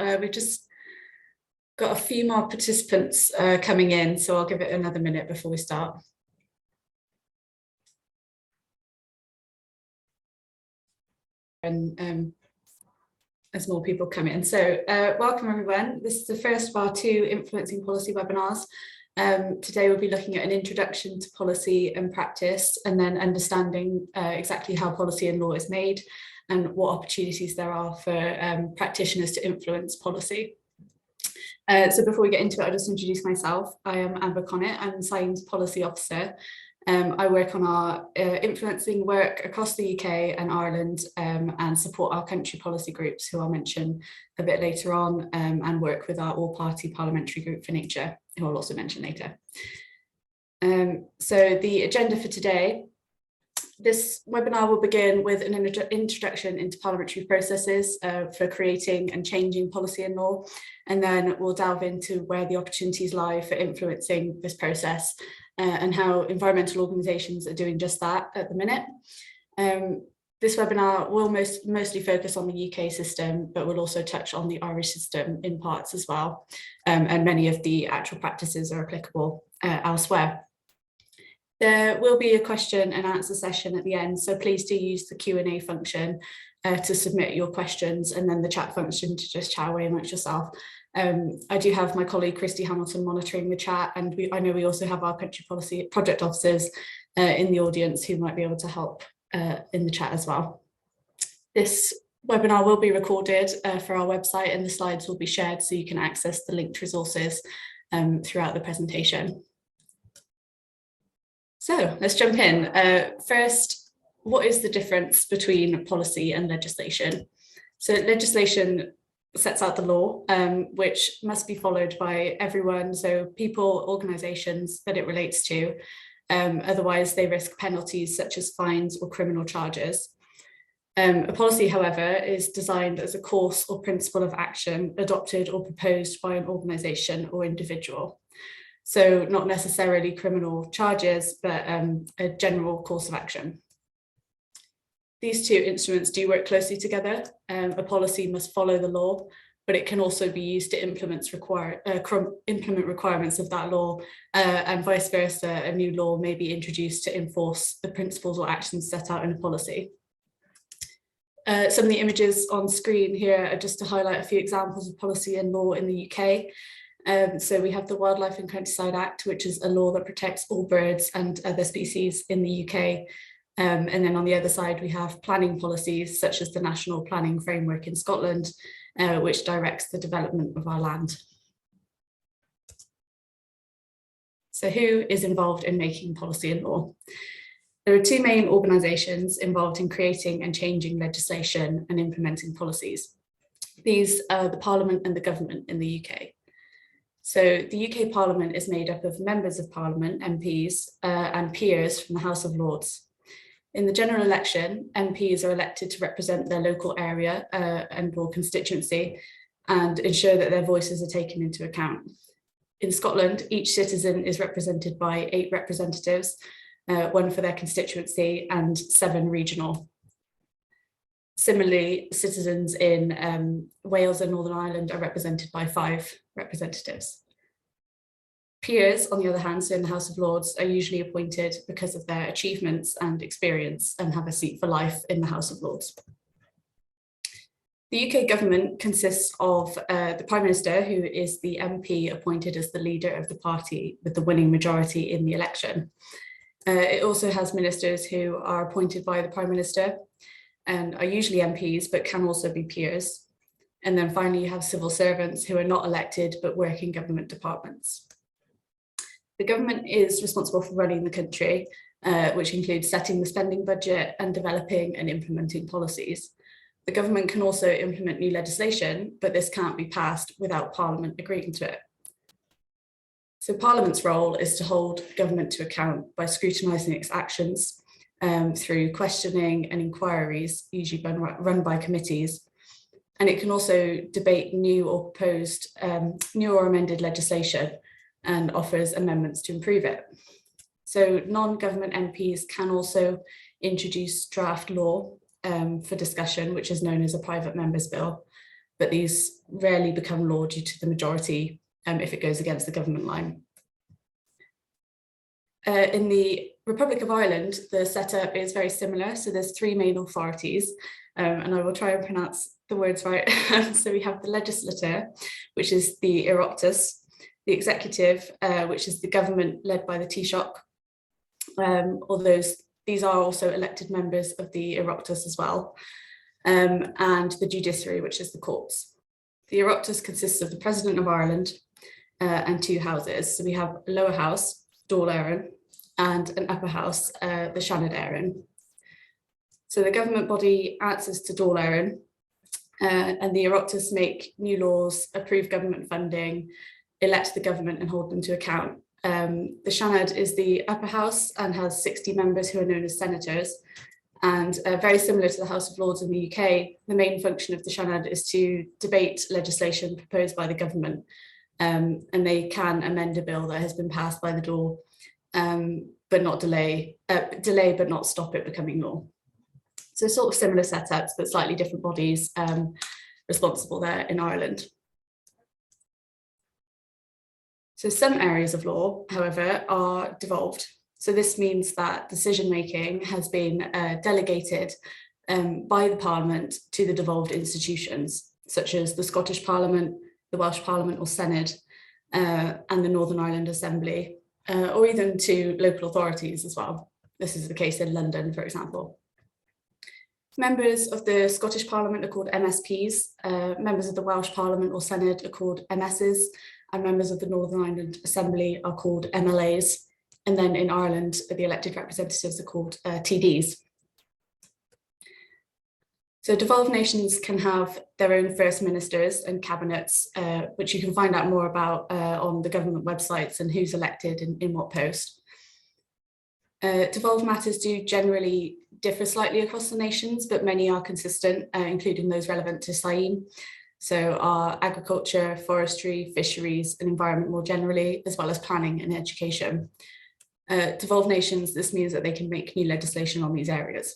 We've just got a few more participants coming in, so I'll give it another minute before we start. And as more people come in. So welcome everyone. This is the first of our 2 influencing policy webinars. Today we'll be looking at an introduction to policy and practice, and then understanding exactly how policy and law is made and what opportunities there are for practitioners to influence policy. So before we get into it, I'll just introduce myself. I am Amber Connett. I'm Science Policy Officer. I work on our influencing work across the UK and Ireland, and support our country policy groups, who I'll mention a bit later on, and work with our all-party parliamentary group for nature, who I'll also mention later. So the agenda for today: this webinar will begin with an introduction into parliamentary processes for creating and changing policy and law, and then we'll delve into where the opportunities lie for influencing this process, and how environmental organisations are doing just that at the minute. This webinar will mostly focus on the UK system, but we'll also touch on the Irish system in parts as well, and many of the actual practices are applicable elsewhere. There will be a question and answer session at the end, so please do use the Q&A function to submit your questions, and then the chat function to just chat away amongst yourself. I do have my colleague Christy Hamilton monitoring the chat, and I know we also have our country policy project officers in the audience who might be able to help in the chat as well. This webinar will be recorded for our website, and the slides will be shared so you can access the linked resources throughout the presentation. So let's jump in. First, what is the difference between policy and legislation? So legislation sets out the law, which must be followed by everyone, so people, organisations that it relates to. Otherwise, they risk penalties such as fines or criminal charges. A policy, however, is designed as a course or principle of action adopted or proposed by an organisation or individual. So not necessarily criminal charges, but a general course of action. These 2 instruments do work closely together. A policy must follow the law, but it can also be used to implement requirements of that law, and vice versa. A new law may be introduced to enforce the principles or actions set out in a policy. Some of the images on screen here are just to highlight a few examples of policy and law in the UK. So we have the Wildlife and Countryside Act, which is a law that protects all birds and other species in the UK. And then on the other side, we have planning policies such as the National Planning Framework in Scotland, which directs the development of our land. So who is involved in making policy and law? There are 2 main organisations involved in creating and changing legislation and implementing policies. These are the Parliament and the government in the UK. So the UK Parliament is made up of members of Parliament, MPs, and peers from the House of Lords. In the general election, MPs are elected to represent their local area and/or constituency and ensure that their voices are taken into account. In Scotland, each citizen is represented by 8 representatives, 1 for their constituency and 7 regional. Similarly, citizens in Wales and Northern Ireland are represented by 5 representatives. Peers, on the other hand, so in the House of Lords, are usually appointed because of their achievements and experience and have a seat for life in the House of Lords. The UK government consists of the Prime Minister, who is the MP appointed as the leader of the party with the winning majority in the election. It also has ministers who are appointed by the Prime Minister and are usually MPs, but can also be peers. And then finally, you have civil servants who are not elected, but work in government departments. The government is responsible for running the country, which includes setting the spending budget and developing and implementing policies. The government can also implement new legislation, but this can't be passed without Parliament agreeing to it. So Parliament's role is to hold government to account by scrutinising its actions through questioning and inquiries, usually run by committees. And it can also debate new or proposed, new or amended legislation and offers amendments to improve it. So non-government MPs can also introduce draft law for discussion, which is known as a private member's bill. but these rarely become law due to the majority if it goes against the government line. In the Republic of Ireland, the setup is very similar. So there's 3 main authorities, and I will try and pronounce the words right. So we have the legislature, which is the Oireachtas, the executive, which is the government led by the Taoiseach, although these are also elected members of the Oireachtas as well, and the judiciary, which is the courts. The Oireachtas consists of the President of Ireland and 2 houses. So we have a lower house, Dáil Éireann, and an upper house, the Seanad Éireann. So the government body answers to Dáil Éireann, and the Oireachtas make new laws, approve government funding, elect the government and hold them to account. The Seanad is the upper house and has 60 members who are known as senators. And very similar to the House of Lords in the UK, the main function of the Seanad is to debate legislation proposed by the government. And they can amend a bill that has been passed by the Dáil, but not delay but not stop it becoming law. So sort of similar setups, but slightly different bodies responsible there in Ireland. So some areas of law, however, are devolved. So this means that decision-making has been delegated by the Parliament to the devolved institutions, such as the Scottish Parliament, the Welsh Parliament or Senate, and the Northern Ireland Assembly, or even to local authorities as well. This is the case in London, for example. Members of the Scottish Parliament are called MSPs, members of the Welsh Parliament or Senate are called MSs, and members of the Northern Ireland Assembly are called MLAs. And then in Ireland, the elected representatives are called TDs. So devolved nations can have their own first ministers and cabinets, which you can find out more about on the government websites and who's elected in what post. Devolved matters do generally differ slightly across the nations, but many are consistent, including those relevant to SAIM. So our agriculture, forestry, fisheries, and environment more generally, as well as planning and education. Devolved nations, this means that they can make new legislation on these areas.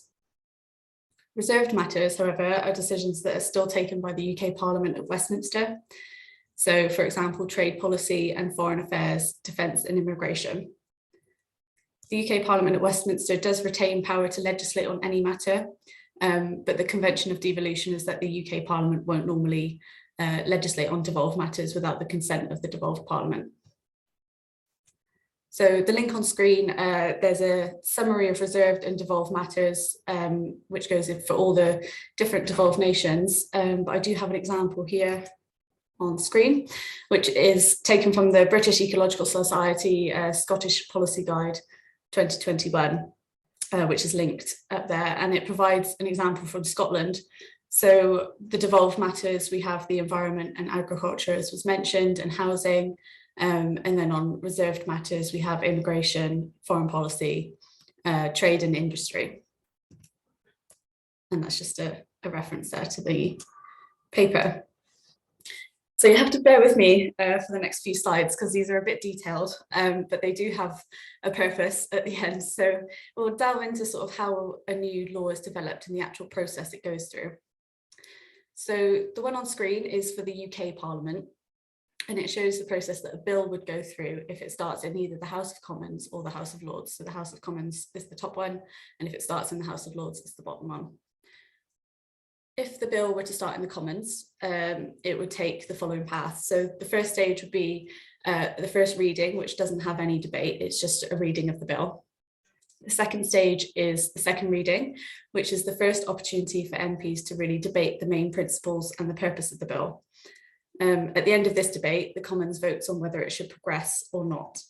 Reserved matters, however, are decisions that are still taken by the UK Parliament at Westminster. So, for example, trade policy and foreign affairs, defence and immigration. The UK Parliament at Westminster does retain power to legislate on any matter, but the convention of devolution is that the UK Parliament won't normally legislate on devolved matters without the consent of the devolved Parliament. So the link on screen, there's a summary of reserved and devolved matters, which goes in for all the different devolved nations. But I do have an example here on screen, which is taken from the British Ecological Society Scottish Policy Guide 2021, which is linked up there, and it provides an example from Scotland. So the devolved matters, we have the environment and agriculture, as was mentioned, and housing. And then on reserved matters, we have immigration, foreign policy, trade and industry. And that's just a reference there to the paper. So you have to bear with me for the next few slides because these are a bit detailed, but they do have a purpose at the end. So we'll delve into sort of how a new law is developed and the actual process it goes through. So the one on screen is for the UK Parliament, and it shows the process that a bill would go through if it starts in either the House of Commons or the House of Lords. So the House of Commons is the top one, and if it starts in the House of Lords, it's the bottom one. If the bill were to start in the Commons, it would take the following path. So the first stage would be the first reading, which doesn't have any debate, it's just a reading of the bill. The second stage is the second reading, which is the first opportunity for MPs to really debate the main principles and the purpose of the bill. At the end of this debate, the Commons votes on whether it should progress or not.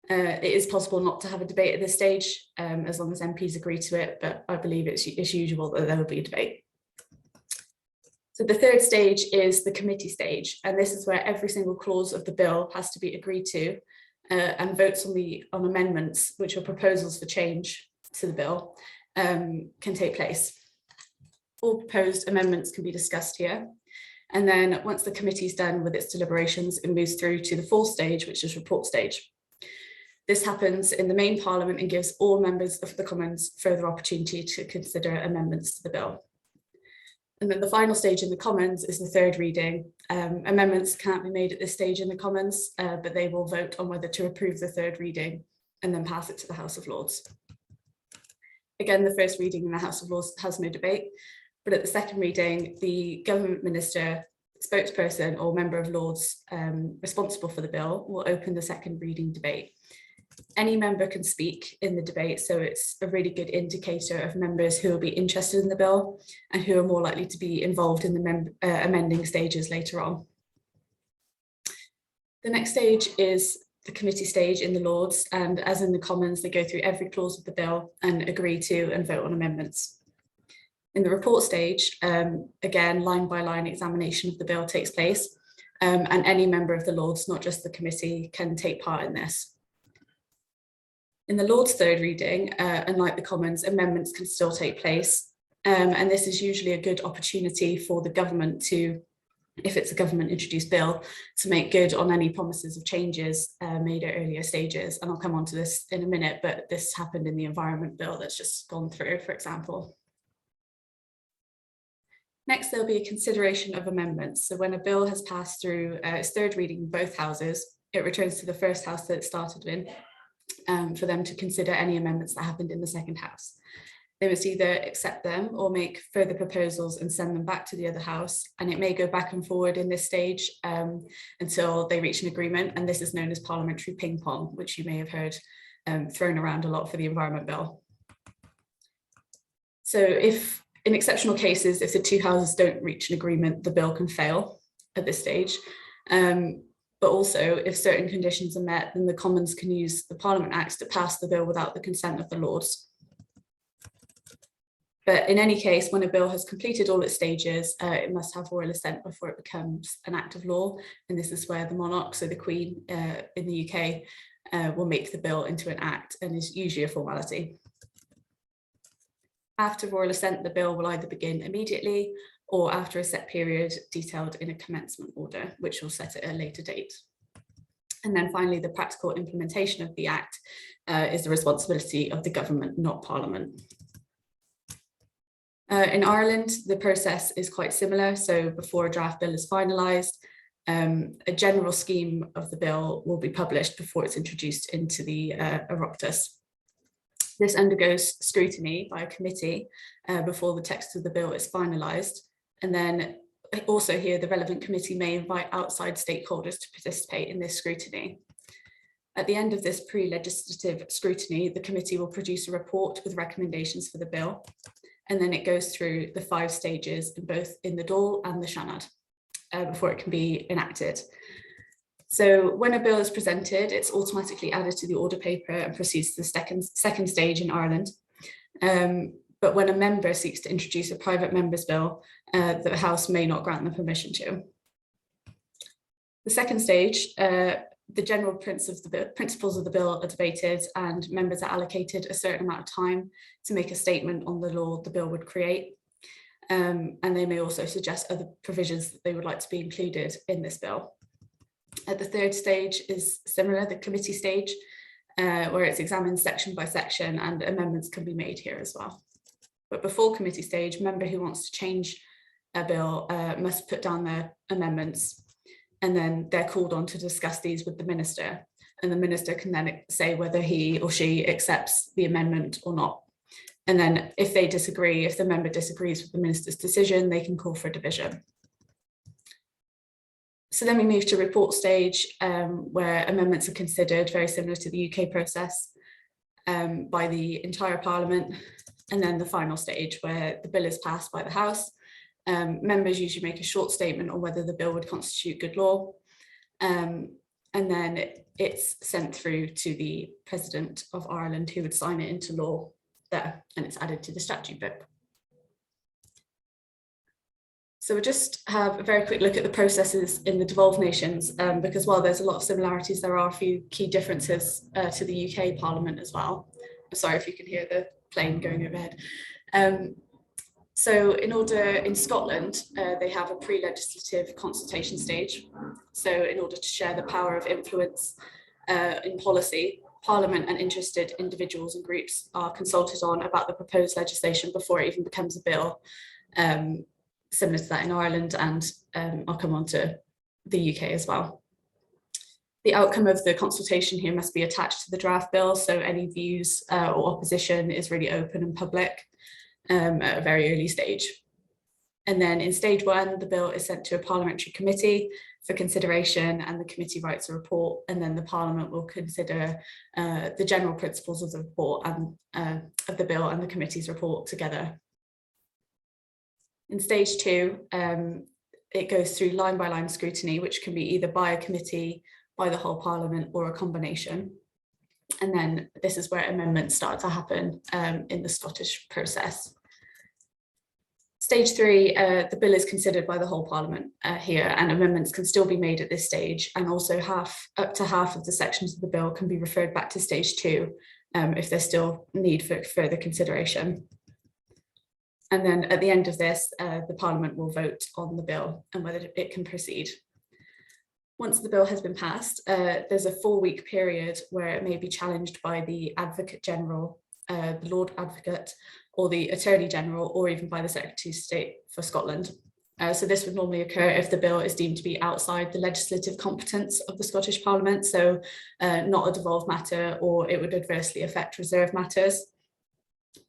It is possible not to have a debate at this stage, as long as MPs agree to it, but I believe it's usual that there will be a debate. So the third stage is the committee stage, and this is where every single clause of the bill has to be agreed to, and votes on amendments, which are proposals for change to the bill, can take place. All proposed amendments can be discussed here. And then once the committee's done with its deliberations, it moves through to the fourth stage, which is report stage. This happens in the main Parliament and gives all members of the Commons further opportunity to consider amendments to the bill. And then the final stage in the Commons is the third reading. Amendments can't be made at this stage in the Commons, but they will vote on whether to approve the third reading and then pass it to the House of Lords. Again, the first reading in the House of Lords has no debate, but at the second reading, the government minister, spokesperson or member of Lords responsible for the bill will open the second reading debate. Any member can speak in the debate, so it's a really good indicator of members who will be interested in the bill and who are more likely to be involved in the amending stages later on. The next stage is the committee stage in the Lords, and as in the Commons, they go through every clause of the bill and agree to and vote on amendments. In the report stage, again, line by line examination of the bill takes place, and any member of the Lords, not just the committee, can take part in this. In the Lords' third reading, unlike the Commons, amendments can still take place, and this is usually a good opportunity for the government to, if it's a government-introduced bill, to make good on any promises of changes made at earlier stages. And I'll come on to this in a minute, but this happened in the Environment Bill that's just gone through, for example. Next, there'll be a consideration of amendments. So when a bill has passed through its third reading in both houses, it returns to the first house that it started in, for them to consider any amendments that happened in the second house. They must either accept them or make further proposals and send them back to the other house. And it may go back and forward in this stage until they reach an agreement. And this is known as parliamentary ping pong, which you may have heard thrown around a lot for the Environment Bill. So if in exceptional cases, if the two houses don't reach an agreement, the bill can fail at this stage. But also, if certain conditions are met, then the Commons can use the Parliament Acts to pass the bill without the consent of the Lords. But in any case, when a bill has completed all its stages, it must have royal assent before it becomes an act of law. And this is where the monarch, so the Queen in the UK, will make the bill into an act and is usually a formality. After royal assent, the bill will either begin immediately or after a set period detailed in a commencement order, which will set at a later date. And then finally, the practical implementation of the Act is the responsibility of the government, not Parliament. In Ireland, the process is quite similar. So before a draft bill is finalised, a general scheme of the bill will be published before it's introduced into the Oireachtas. This undergoes scrutiny by a committee before the text of the bill is finalised. And then also here, the relevant committee may invite outside stakeholders to participate in this scrutiny. At the end of this pre-legislative scrutiny, the committee will produce a report with recommendations for the bill. And then it goes through the 5 stages in both in the Dáil and the Seanad before it can be enacted. So when a bill is presented, it's automatically added to the order paper and proceeds to the second stage in Ireland. But when a member seeks to introduce a private member's bill, the House may not grant them permission to. The second stage, the general principles of the bill are debated, and members are allocated a certain amount of time to make a statement on the law the bill would create. And they may also suggest other provisions that they would like to be included in this bill. At the third stage is similar, the committee stage, where it's examined section by section and amendments can be made here as well. But before committee stage, a member who wants to change a bill must put down their amendments, and then they're called on to discuss these with the minister. And the minister can then say whether he or she accepts the amendment or not. And then if they disagree, if the member disagrees with the minister's decision, they can call for a division. So then we move to report stage, where amendments are considered, very similar to the UK process, by the entire Parliament. And then the final stage, where the bill is passed by the House. Members usually make a short statement on whether the bill would constitute good law. And then it's sent through to the President of Ireland, who would sign it into law there, and it's added to the statute book. So we'll just have a very quick look at the processes in the devolved nations, because while there's a lot of similarities, there are a few key differences to the UK Parliament as well. Sorry if you can hear the plane going overhead. So in Scotland, they have a pre-legislative consultation stage. So in order to share the power of influence in policy, Parliament and interested individuals and groups are consulted on about the proposed legislation before it even becomes a bill. similar to that in Ireland, and I'll come on to the UK as well. The outcome of the consultation here must be attached to the draft bill, so any views or opposition is really open and public at a very early stage. And then in stage 1, the bill is sent to a parliamentary committee for consideration, and the committee writes a report, and then the Parliament will consider the general principles of the report and of the bill and the committee's report together. In stage 2, it goes through line-by-line scrutiny, which can be either by a committee, by the whole Parliament, or a combination. And then this is where amendments start to happen in the Scottish process. Stage 3, the bill is considered by the whole Parliament here, and amendments can still be made at this stage, and also up to half of the sections of the bill can be referred back to stage 2 if there's still need for further consideration. And then at the end of this, the Parliament will vote on the bill and whether it can proceed. Once the bill has been passed, there's a 4-week period where it may be challenged by the Advocate General, the Lord Advocate, or the Attorney General, or even by the Secretary of State for Scotland. So this would normally occur if the bill is deemed to be outside the legislative competence of the Scottish Parliament, so not a devolved matter, or it would adversely affect reserved matters,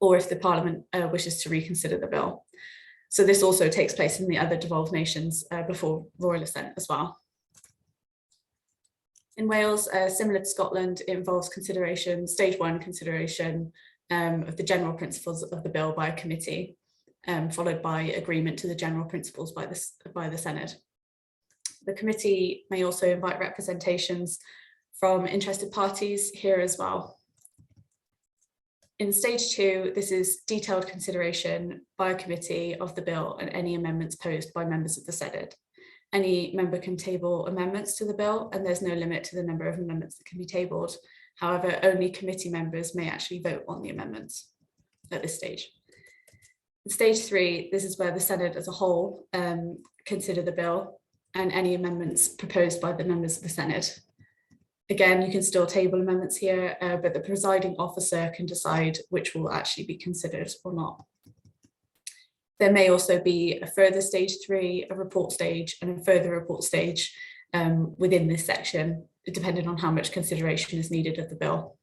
or if the Parliament wishes to reconsider the bill. So this also takes place in the other devolved nations before royal assent as well. In Wales, similar to Scotland, it involves consideration, stage 1 consideration of the general principles of the bill by a committee, followed by agreement to the general principles by the Senate. The committee may also invite representations from interested parties here as well. In stage 2, this is detailed consideration by a committee of the bill and any amendments posed by members of the Senate. Any member can table amendments to the bill, and there's no limit to the number of amendments that can be tabled. However, only committee members may actually vote on the amendments at this stage. In stage 3, this is where the Senate as a whole consider the bill and any amendments proposed by the members of the Senate. Again, you can still table amendments here, but the presiding officer can decide which will actually be considered or not. There may also be a further stage 3, a report stage, and a further report stage within this section, depending on how much consideration is needed of the bill.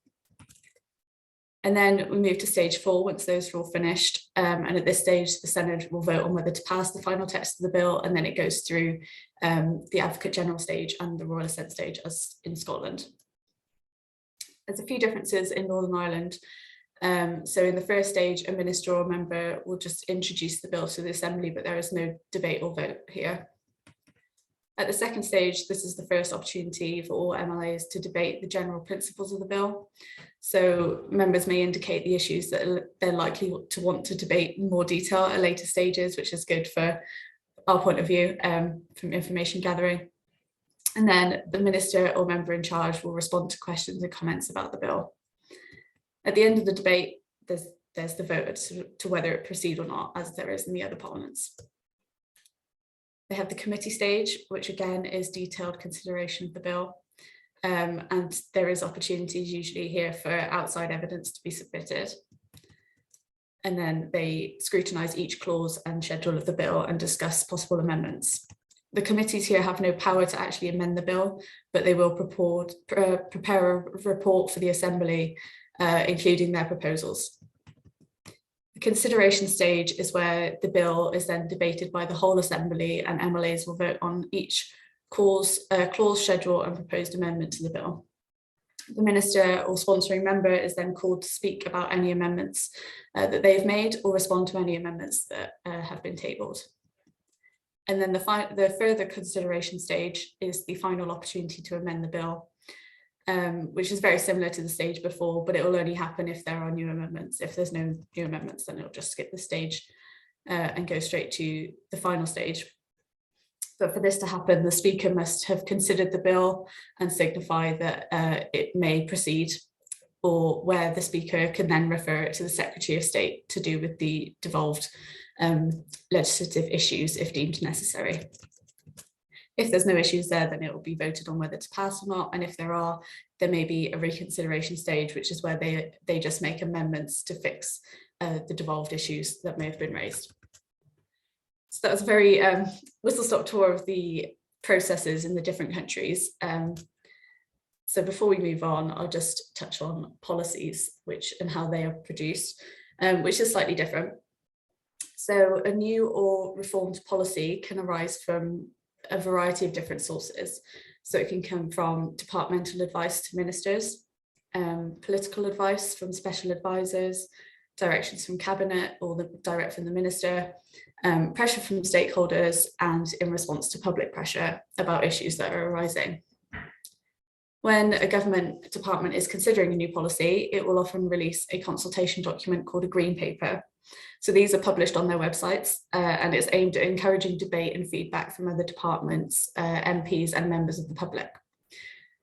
And then we move to stage 4 once those are all finished. And at this stage, the Senate will vote on whether to pass the final text of the bill, and then it goes through the Advocate General stage and the Royal Assent stage as in Scotland. There's a few differences in Northern Ireland. So in the first stage, a minister or member will just introduce the bill to the Assembly, but there is no debate or vote here. At the second stage, this is the first opportunity for all MLAs to debate the general principles of the bill. So members may indicate the issues that they're likely to want to debate in more detail at later stages, which is good for our point of view from information gathering. And then the minister or member in charge will respond to questions and comments about the bill. At the end of the debate, there's the vote to whether it proceed or not, as there is in the other parliaments. They have the committee stage, which again is detailed consideration of the bill. And there is opportunities usually here for outside evidence to be submitted. And then they scrutinise each clause and schedule of the bill and discuss possible amendments. The committees here have no power to actually amend the bill, but they will prepare a report for the Assembly, including their proposals. The consideration stage is where the bill is then debated by the whole Assembly, and MLAs will vote on each clause, schedule and proposed amendment to the bill. The minister or sponsoring member is then called to speak about any amendments that they've made or respond to any amendments that have been tabled. And then the further consideration stage is the final opportunity to amend the bill, which is very similar to the stage before, but it will only happen if there are new amendments. If there's no new amendments, then it'll just skip the stage and go straight to the final stage. But for this to happen, the Speaker must have considered the bill and signify that it may proceed, or where the Speaker can then refer it to the Secretary of State to do with the devolved legislative issues if deemed necessary. If there's no issues there, then it will be voted on whether to pass or not. And if there are, there may be a reconsideration stage, which is where they just make amendments to fix the devolved issues that may have been raised. So that was a very whistle-stop tour of the processes in the different countries. So before we move on, I'll just touch on policies and how they are produced, which is slightly different. So a new or reformed policy can arise from a variety of different sources. So it can come from departmental advice to ministers, political advice from special advisors, directions from cabinet or direct from the minister, pressure from stakeholders, and in response to public pressure about issues that are arising. When a government department is considering a new policy, it will often release a consultation document called a green paper. So these are published on their websites, and it's aimed at encouraging debate and feedback from other departments, MPs and members of the public.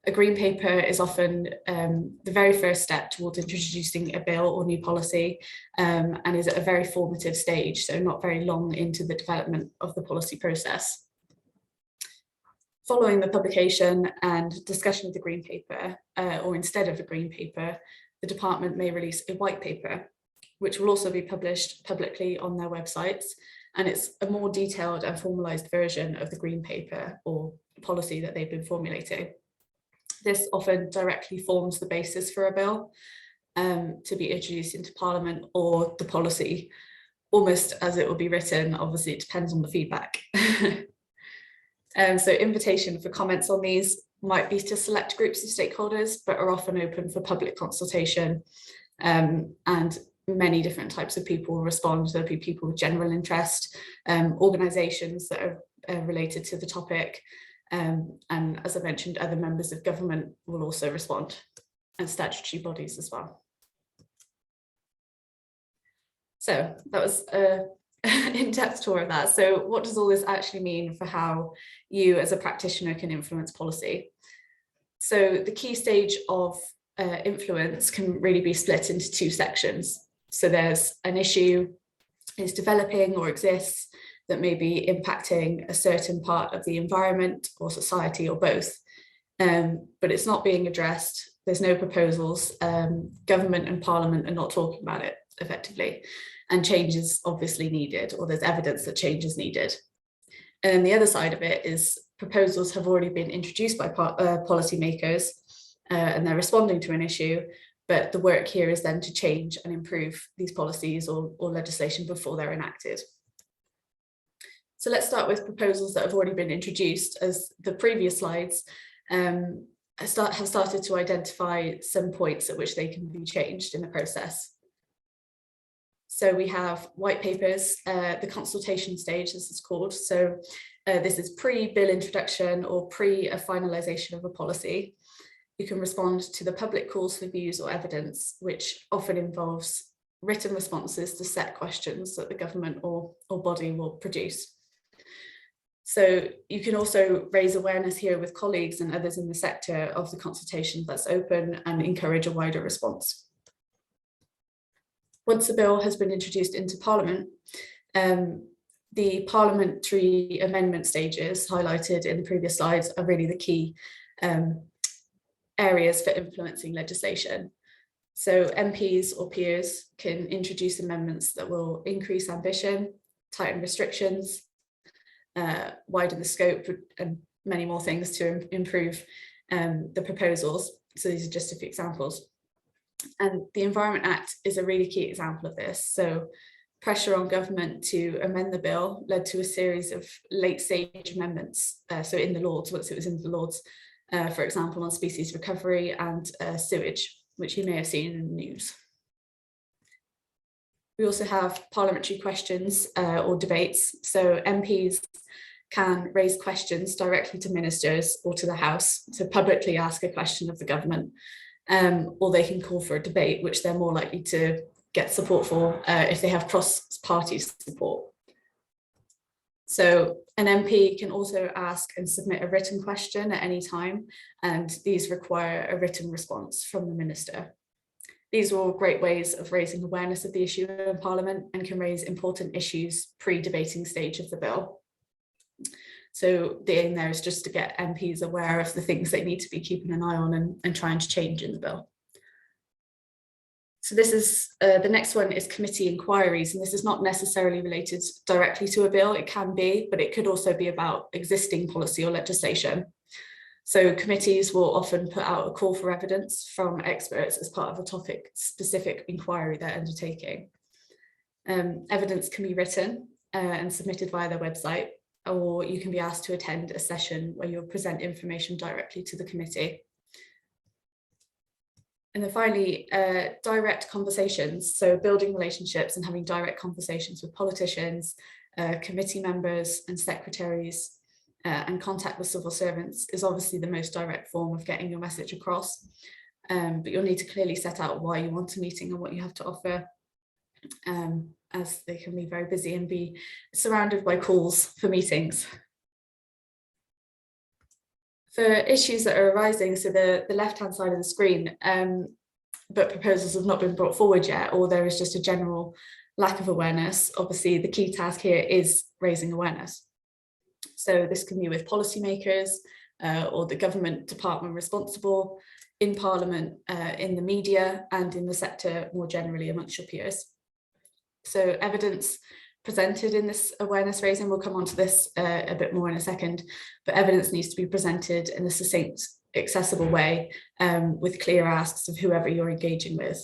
A green paper is often the very first step towards introducing a bill or new policy, and is at a very formative stage, so not very long into the development of the policy process. Following the publication and discussion of the green paper, or instead of a green paper, the department may release a white paper, which will also be published publicly on their websites, and it's a more detailed and formalised version of the green paper or policy that they've been formulating. This often directly forms the basis for a bill to be introduced into Parliament, or the policy, almost as it will be written. Obviously, it depends on the feedback. So invitation for comments on these might be to select groups of stakeholders, but are often open for public consultation, and many different types of people will respond. There'll be people with general interest, organisations that are related to the topic, and as I mentioned, other members of government will also respond, and statutory bodies as well. So that was an in-depth tour of that. So what does all this actually mean for how you as a practitioner can influence policy? So the key stage of influence can really be split into two sections. So there's an issue is developing or exists that may be impacting a certain part of the environment or society or both, but it's not being addressed. There's no proposals. Government and Parliament are not talking about it effectively, and change is obviously needed, or there's evidence that change is needed. And the other side of it is proposals have already been introduced by policymakers, and they're responding to an issue, but the work here is then to change and improve these policies or legislation before they're enacted. So let's start with proposals that have already been introduced, as the previous slides have started to identify some points at which they can be changed in the process. So we have white papers, the consultation stage, this is called. So this is pre-bill introduction or pre a finalisation of a policy. You can respond to the public calls for views or evidence, which often involves written responses to set questions that the government or body will produce. So you can also raise awareness here with colleagues and others in the sector of the consultation that's open and encourage a wider response. Once a bill has been introduced into Parliament, the parliamentary amendment stages highlighted in the previous slides are really the key areas for influencing legislation. So MPs or peers can introduce amendments that will increase ambition, tighten restrictions, widen the scope, and many more things to improve the proposals. So these are just a few examples. And the Environment Act is a really key example of this. So pressure on government to amend the bill led to a series of late stage amendments. So in the Lords, once it was in the Lords, for example, on species recovery and sewage, which you may have seen in the news. We also have parliamentary questions or debates. So MPs can raise questions directly to ministers or to the House to publicly ask a question of the government, or they can call for a debate, which they're more likely to get support for if they have cross-party support. So an MP can also ask and submit a written question at any time, and these require a written response from the minister. These are all great ways of raising awareness of the issue in Parliament and can raise important issues pre-debating stage of the bill. So the aim there is just to get MPs aware of the things they need to be keeping an eye on and trying to change in the bill. So this is, the next one is committee inquiries, and this is not necessarily related directly to a bill. It can be, but it could also be about existing policy or legislation. So committees will often put out a call for evidence from experts as part of a topic-specific inquiry they're undertaking. Evidence can be written and submitted via their website, or you can be asked to attend a session where you'll present information directly to the committee. And then finally, direct conversations. So building relationships and having direct conversations with politicians, committee members and secretaries, and contact with civil servants is obviously the most direct form of getting your message across. But you'll need to clearly set out why you want a meeting and what you have to offer, as they can be very busy and be surrounded by calls for meetings. For issues that are arising, so the left-hand side of the screen, but proposals have not been brought forward yet, or there is just a general lack of awareness, obviously the key task here is raising awareness. So this can be with policymakers or the government department responsible, in Parliament, in the media, and in the sector more generally amongst your peers. So evidence presented in this awareness raising, we'll come on to this a bit more in a second, but evidence needs to be presented in a succinct, accessible way with clear asks of whoever you're engaging with.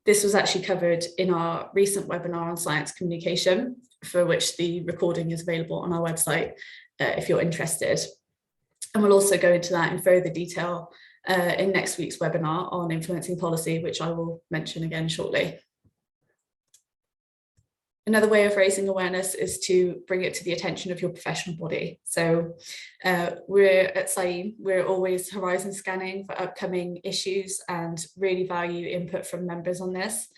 This was actually covered in our recent webinar on science communication, for which the recording is available on our website if you're interested. And we'll also go into that in further detail in next week's webinar on influencing policy, which I will mention again shortly. Another way of raising awareness is to bring it to the attention of your professional body. So we're at SAIM, we're always horizon scanning for upcoming issues and really value input from members on this.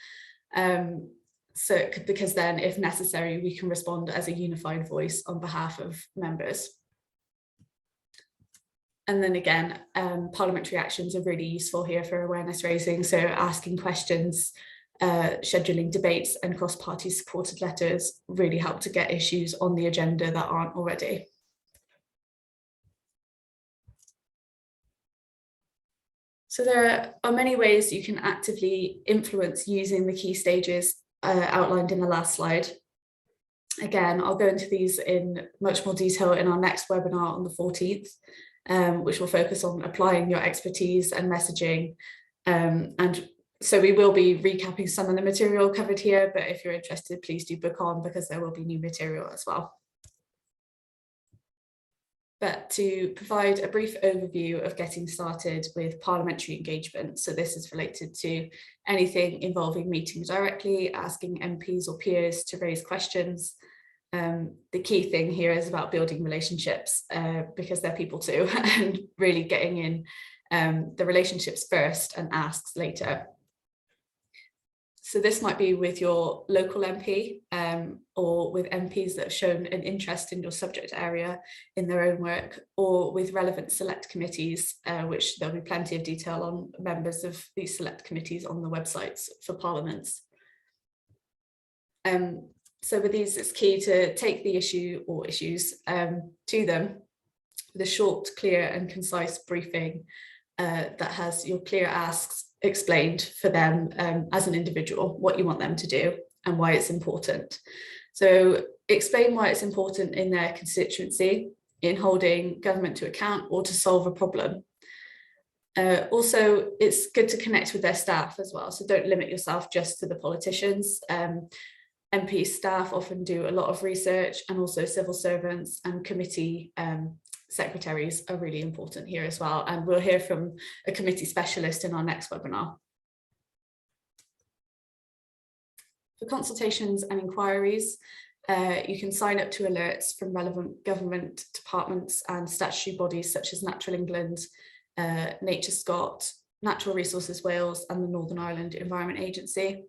Because then, if necessary, we can respond as a unified voice on behalf of members. And then again, parliamentary actions are really useful here for awareness raising. So asking questions, scheduling debates and cross-party supported letters really help to get issues on the agenda that aren't already. So there are many ways you can actively influence using the key stages outlined in the last slide. Again, I'll go into these in much more detail in our next webinar on the 14th, which will focus on applying your expertise and messaging. And so we will be recapping some of the material covered here, but if you're interested, please do book on because there will be new material as well. But to provide a brief overview of getting started with parliamentary engagement, so this is related to anything involving meeting directly, asking MPs or peers to raise questions. The key thing here is about building relationships because they're people too, and really getting in the relationships first and asks later. So this might be with your local MP or with MPs that have shown an interest in your subject area in their own work, or with relevant select committees, which there'll be plenty of detail on members of these select committees on the websites for parliaments. So with these, it's key to take the issue or issues to them with a short, clear and concise briefing that has your clear asks explained for them as an individual, what you want them to do and why it's important. So explain why it's important in their constituency, in holding government to account or to solve a problem. Also, it's good to connect with their staff as well. So don't limit yourself just to the politicians. MP staff often do a lot of research, and also civil servants and committee secretaries are really important here as well. And we'll hear from a committee specialist in our next webinar. For consultations and inquiries, you can sign up to alerts from relevant government departments and statutory bodies such as Natural England, Nature Scot, Natural Resources Wales and the Northern Ireland Environment Agency.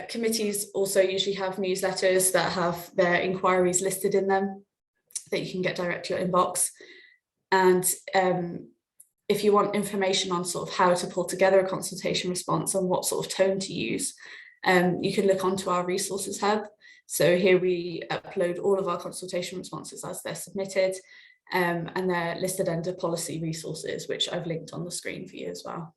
Committees also usually have newsletters that have their inquiries listed in them that you can get direct to your inbox. And if you want information on sort of how to pull together a consultation response and what sort of tone to use, you can look onto our resources hub. So here we upload all of our consultation responses as they're submitted, and they're listed under policy resources, which I've linked on the screen for you as well.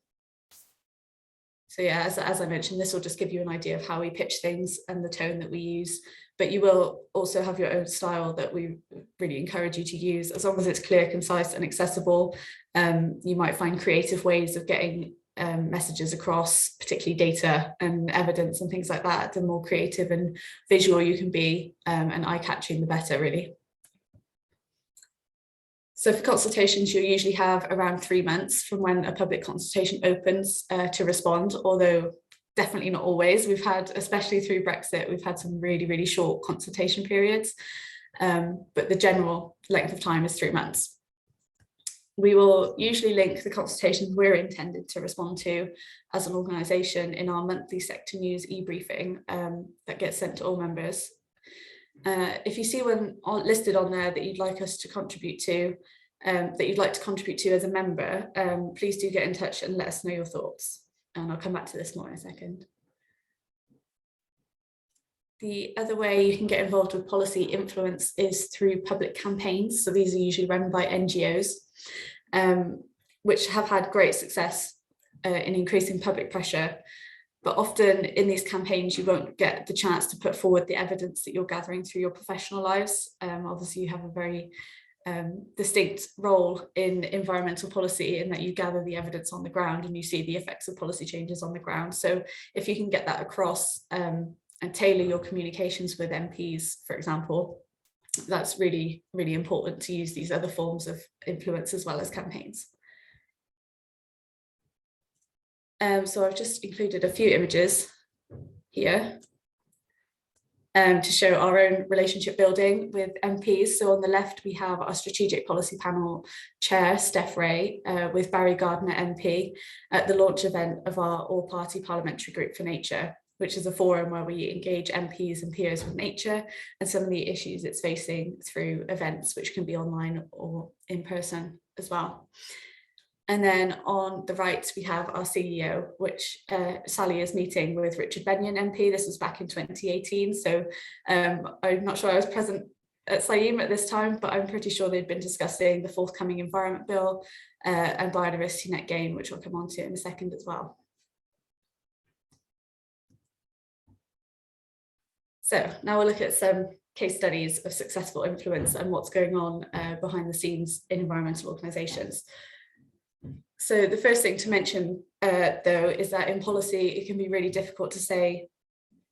So yeah, as I mentioned, this will just give you an idea of how we pitch things and the tone that we use, but you will also have your own style that we really encourage you to use, as long as it's clear, concise and accessible. You might find creative ways of getting messages across, particularly data and evidence and things like that. The more creative and visual you can be and eye-catching, the better, really. So for consultations, you'll usually have around 3 months from when a public consultation opens to respond, although definitely not always. We've had, especially through Brexit, we've had some really, really short consultation periods, but the general length of time is 3 months. We will usually link the consultations we're intended to respond to as an organisation in our monthly sector news e-briefing that gets sent to all members. If you see one listed on there that you'd like us to contribute to, as a member, please do get in touch and let us know your thoughts. And I'll come back to this more in a second. The other way you can get involved with policy influence is through public campaigns. So these are usually run by NGOs, which have had great success in increasing public pressure. But often in these campaigns, you won't get the chance to put forward the evidence that you're gathering through your professional lives. Obviously, you have a very distinct role in environmental policy in that you gather the evidence on the ground and you see the effects of policy changes on the ground. So if you can get that across and tailor your communications with MPs, for example, that's really, really important to use these other forms of influence as well as campaigns. So I've just included a few images here to show our own relationship building with MPs. So on the left, we have our strategic policy panel chair, Steph Ray, with Barry Gardner MP at the launch event of our all-party parliamentary group for nature, which is a forum where we engage MPs and peers with nature and some of the issues it's facing through events, which can be online or in person as well. And then on the right, we have our CEO, which Sally is meeting with Richard Benyon MP. This was back in 2018. So I'm not sure I was present at SAIM at this time, but I'm pretty sure they'd been discussing the forthcoming Environment Bill and biodiversity net gain, which we'll come on to in a second as well. So now we'll look at some case studies of successful influence and what's going on behind the scenes in environmental organisations. So the first thing to mention, though, is that in policy, it can be really difficult to say,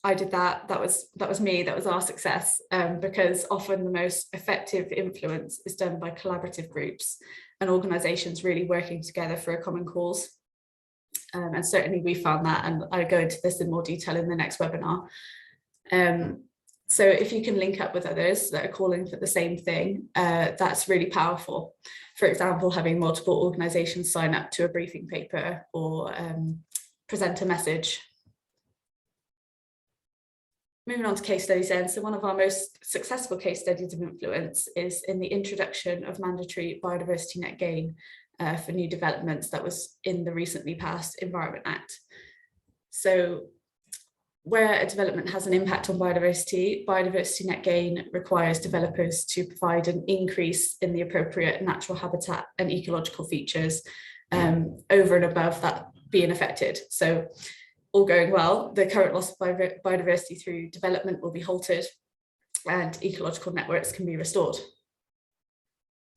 I did that, that was me, that was our success, because often the most effective influence is done by collaborative groups and organisations really working together for a common cause. And certainly we found that, and I'll go into this in more detail in the next webinar. So if you can link up with others that are calling for the same thing, that's really powerful. For example, having multiple organisations sign up to a briefing paper or present a message. Moving on to case studies then. So one of our most successful case studies of influence is in the introduction of mandatory biodiversity net gain for new developments that was in the recently passed Environment Act. So where a development has an impact on biodiversity, biodiversity net gain requires developers to provide an increase in the appropriate natural habitat and ecological features over and above that being affected. So all going well, the current loss of biodiversity through development will be halted and ecological networks can be restored.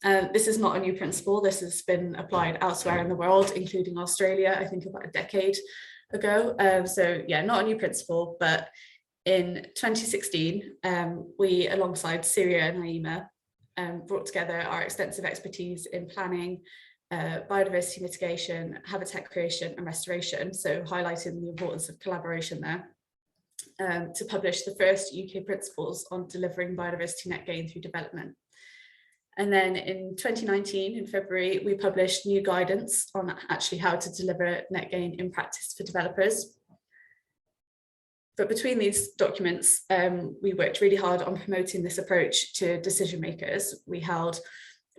This is not a new principle. This has been applied elsewhere in the world, including Australia, I think about a decade ago. So yeah, not a new principle, but in 2016, we, alongside Syria and IEMA, brought together our extensive expertise in planning, biodiversity mitigation, habitat creation and restoration, so highlighting the importance of collaboration there, to publish the first UK principles on delivering biodiversity net gain through development. And then in 2019, in February, we published new guidance on actually how to deliver net gain in practice for developers. But between these documents, we worked really hard on promoting this approach to decision makers. We held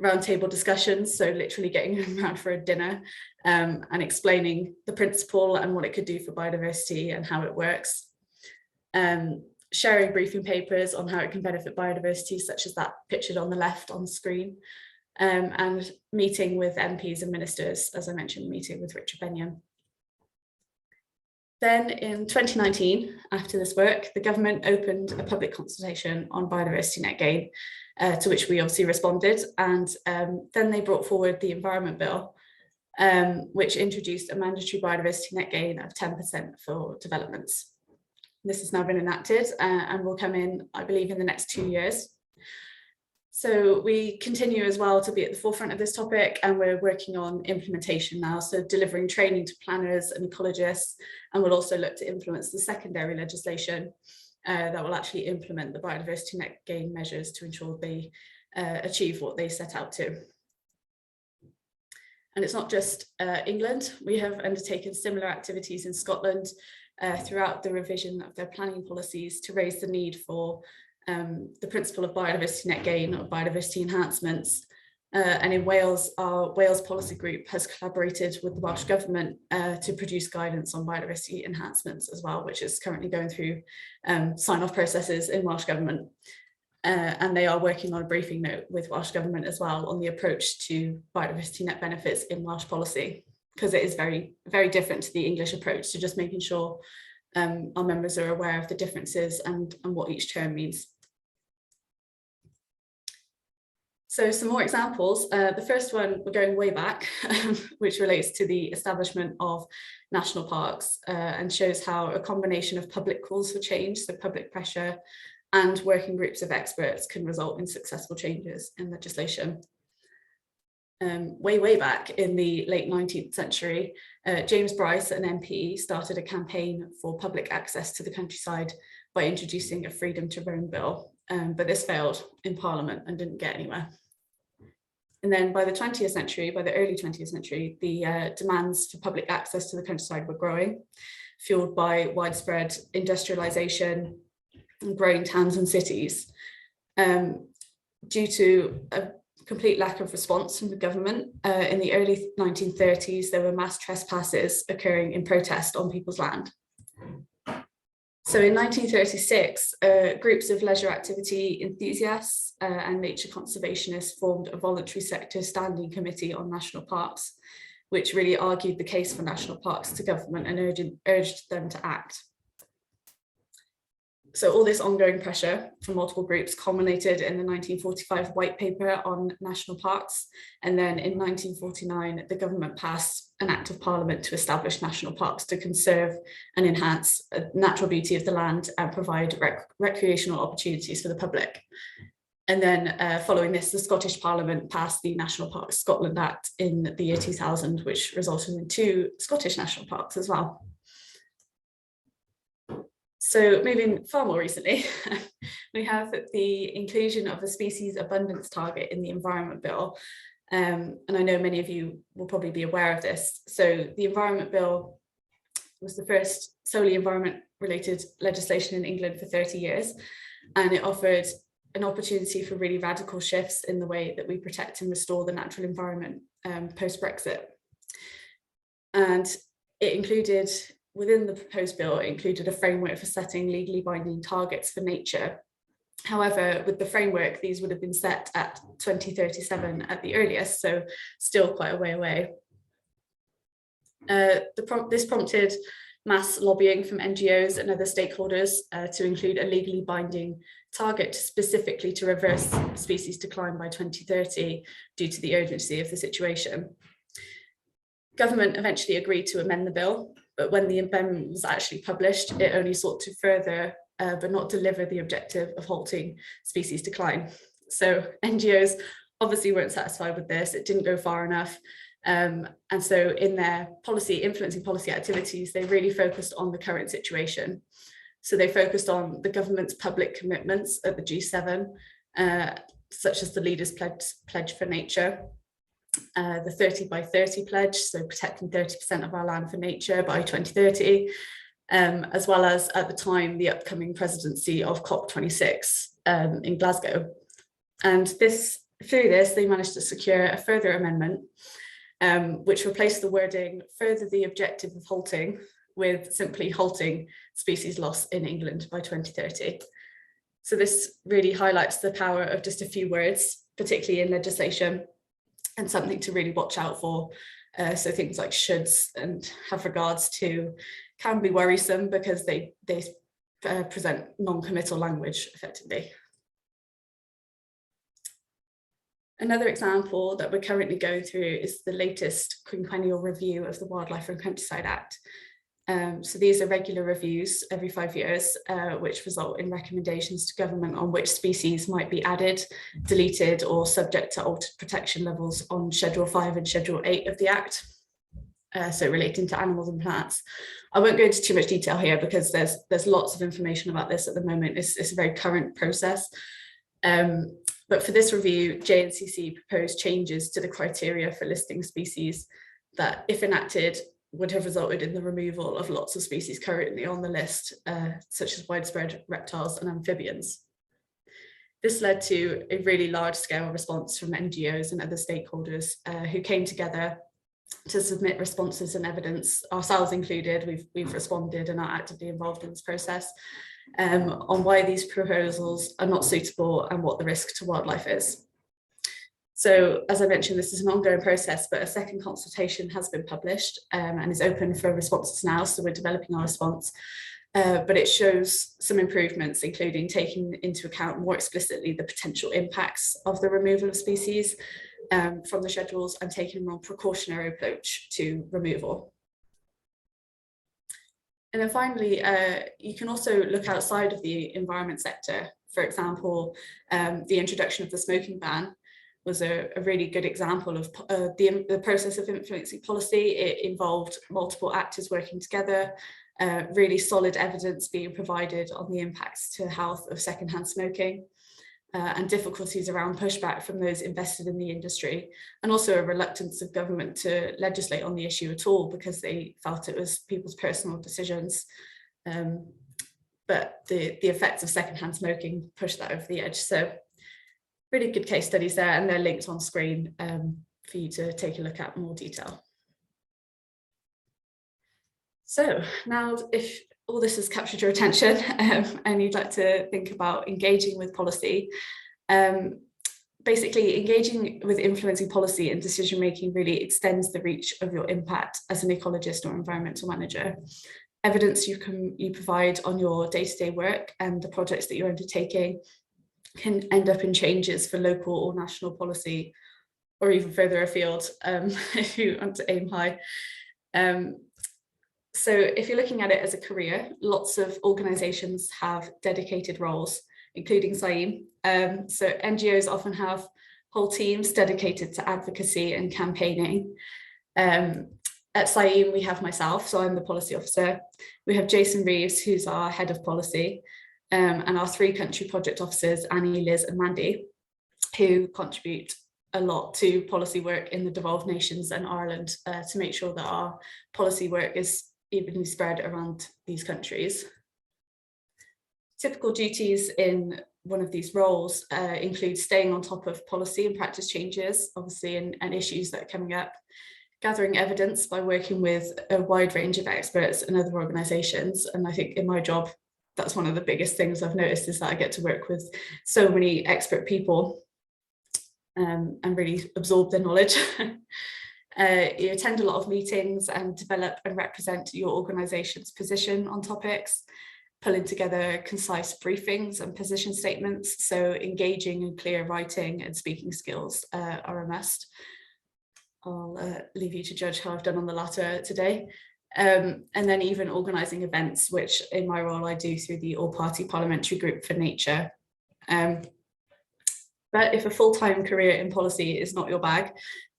roundtable discussions, so literally getting them around for a dinner and explaining the principle and what it could do for biodiversity and how it works. Sharing briefing papers on how it can benefit biodiversity, such as that pictured on the left on the screen, and meeting with MPs and ministers, as I mentioned, meeting with Richard Benyon. Then in 2019, after this work, the government opened a public consultation on biodiversity net gain, to which we obviously responded. And then they brought forward the Environment Bill, which introduced a mandatory biodiversity net gain of 10% for developments. This has now been enacted and will come in, I believe, in the next 2 years. So we continue as well to be at the forefront of this topic, and we're working on implementation now, so delivering training to planners and ecologists, and we'll also look to influence the secondary legislation that will actually implement the biodiversity net gain measures to ensure they achieve what they set out to. And it's not just England. We have undertaken similar activities in Scotland throughout the revision of their planning policies to raise the need for the principle of biodiversity net gain or biodiversity enhancements. And in Wales, our Wales policy group has collaborated with the Welsh Government to produce guidance on biodiversity enhancements as well, which is currently going through sign-off processes in Welsh Government. And they are working on a briefing note with Welsh Government as well on the approach to biodiversity net benefits in Welsh policy, because it is very, very different to the English approach. So just making sure our members are aware of the differences and what each term means. So some more examples. The first one, we're going way back, which relates to the establishment of national parks and shows how a combination of public calls for change, so public pressure, and working groups of experts can result in successful changes in legislation. Way back in the late 19th century, James Bryce, an MP, started a campaign for public access to the countryside by introducing a freedom to roam bill, but this failed in Parliament and didn't get anywhere. And then by the 20th century, by the early 20th century, the demands for public access to the countryside were growing, fueled by widespread industrialization and growing towns and cities. Due to a complete lack of response from the government, in the early 1930s, there were mass trespasses occurring in protest on people's land. So in 1936, groups of leisure activity enthusiasts and nature conservationists formed a voluntary sector standing committee on national parks, which really argued the case for national parks to government and urged them to act. So all this ongoing pressure from multiple groups culminated in the 1945 white paper on national parks. And then in 1949, the government passed an act of parliament to establish national parks to conserve and enhance the natural beauty of the land and provide recreational opportunities for the public. And then following this, the Scottish Parliament passed the National Parks Scotland Act in the year 2000, which resulted in 2 Scottish national parks as well. So moving far more recently, we have the inclusion of a species abundance target in the Environment Bill. And I know many of you will probably be aware of this. So the Environment Bill was the first solely environment-related legislation in England for 30 years. And it offered an opportunity for really radical shifts in the way that we protect and restore the natural environment post-Brexit. And it included, within the proposed bill, it included a framework for setting legally binding targets for nature. However, with the framework, these would have been set at 2037 at the earliest, so still quite a way away. This prompted mass lobbying from NGOs and other stakeholders to include a legally binding target specifically to reverse species decline by 2030 due to the urgency of the situation. Government eventually agreed to amend the bill, but when the amendment was actually published, it only sought to further but not deliver the objective of halting species decline. So NGOs obviously weren't satisfied with this. It didn't go far enough. And so in their influencing policy activities, they really focused on the current situation. So they focused on the government's public commitments at the G7, such as the Leaders' Pledge for Nature, the 30 by 30 pledge, so protecting 30% of our land for nature by 2030, as well as at the time the upcoming presidency of COP26 in Glasgow. And through this, they managed to secure a further amendment, which replaced the wording "further the objective of halting" with simply "halting species loss in England by 2030. So this really highlights the power of just a few words, particularly in legislation, and something to really watch out for. So things like shoulds and have regards to can be worrisome because they present non-committal language effectively. Another example that we're currently going through is the latest quinquennial review of the Wildlife and Countryside Act. So these are regular reviews every 5 years, which result in recommendations to government on which species might be added, deleted, or subject to altered protection levels on Schedule 5 and Schedule 8 of the Act. So relating to animals and plants. I won't go into too much detail here because there's lots of information about this at the moment. It's a very current process. But for this review, JNCC proposed changes to the criteria for listing species that, if enacted, would have resulted in the removal of lots of species currently on the list, such as widespread reptiles and amphibians. This led to a really large-scale response from NGOs and other stakeholders who came together to submit responses and evidence, ourselves included. We've responded and are actively involved in this process, on why these proposals are not suitable and what the risk to wildlife is. So, as I mentioned, this is an ongoing process, but a second consultation has been published and is open for responses now, so we're developing our response. But it shows some improvements, including taking into account more explicitly the potential impacts of the removal of species from the schedules and taking a more precautionary approach to removal. And then finally, you can also look outside of the environment sector. For example, the introduction of the smoking ban was a really good example of the process of influencing policy. It involved multiple actors working together, really solid evidence being provided on the impacts to health of secondhand smoking, and difficulties around pushback from those invested in the industry, and also a reluctance of government to legislate on the issue at all because they felt it was people's personal decisions. But the effects of secondhand smoking pushed that over the edge. So really good case studies there, and they're linked on screen for you to take a look at in more detail. So now, if all this has captured your attention and you'd like to think about engaging with policy, basically engaging with influencing policy and decision making really extends the reach of your impact as an ecologist or environmental manager. Evidence you provide on your day-to-day work and the projects that you're undertaking can end up in changes for local or national policy, or even further afield if you want to aim high. So if you're looking at it as a career, lots of organisations have dedicated roles, including SAIM. So NGOs often have whole teams dedicated to advocacy and campaigning. At SAIM, we have myself, so I'm the policy officer. We have Jason Reeves, who's our head of policy, and our 3 country project officers, Annie, Liz and Mandy, who contribute a lot to policy work in the devolved nations and Ireland to make sure that our policy work is evenly spread around these countries. Typical duties in one of these roles include staying on top of policy and practice changes, obviously, and issues that are coming up, gathering evidence by working with a wide range of experts and other organisations. And I think in my job, that's one of the biggest things I've noticed, is that I get to work with so many expert people and really absorb their knowledge. You attend a lot of meetings and develop and represent your organisation's position on topics, pulling together concise briefings and position statements. So engaging in clear writing and speaking skills are a must. I'll leave you to judge how I've done on the latter today. And then even organising events, which in my role I do through the all-party Parliamentary Group for Nature. But if a full-time career in policy is not your bag,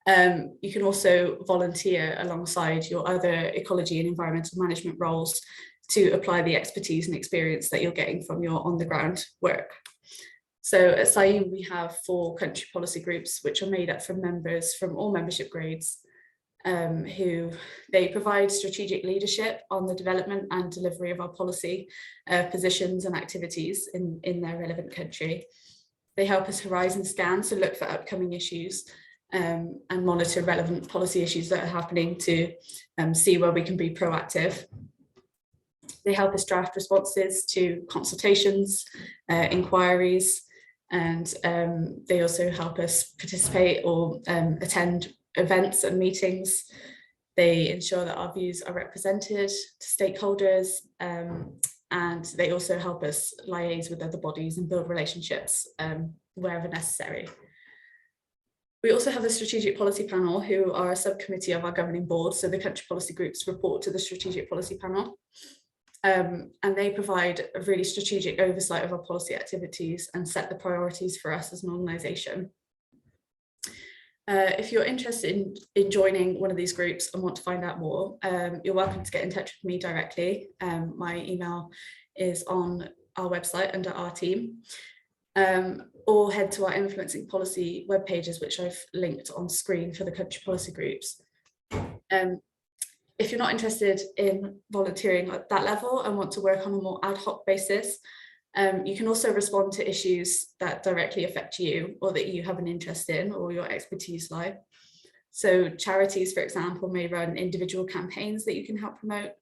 you can also volunteer alongside your other ecology and environmental management roles to apply the expertise and experience that you're getting from your on-the-ground work. So at SAIM, we have 4 country policy groups, which are made up from members from all membership grades, who they provide strategic leadership on the development and delivery of our policy positions and activities in their relevant country. They help us horizon scan, so look for upcoming issues and monitor relevant policy issues that are happening to see where we can be proactive. They help us draft responses to consultations, inquiries, and they also help us participate or attend events and meetings. They ensure that our views are represented to stakeholders, and they also help us liaise with other bodies and build relationships wherever necessary. We also have a strategic policy panel who are a subcommittee of our governing board. So the country policy groups report to the strategic policy panel. And they provide a really strategic oversight of our policy activities and set the priorities for us as an organisation. If you're interested in joining one of these groups and want to find out more, you're welcome to get in touch with me directly. My email is on our website under our team, or head to our influencing policy web pages, which I've linked on screen for the country policy groups. If you're not interested in volunteering at that level and want to work on a more ad hoc basis, you can also respond to issues that directly affect you or that you have an interest in or your expertise lie. So charities, for example, may run individual campaigns that you can help promote,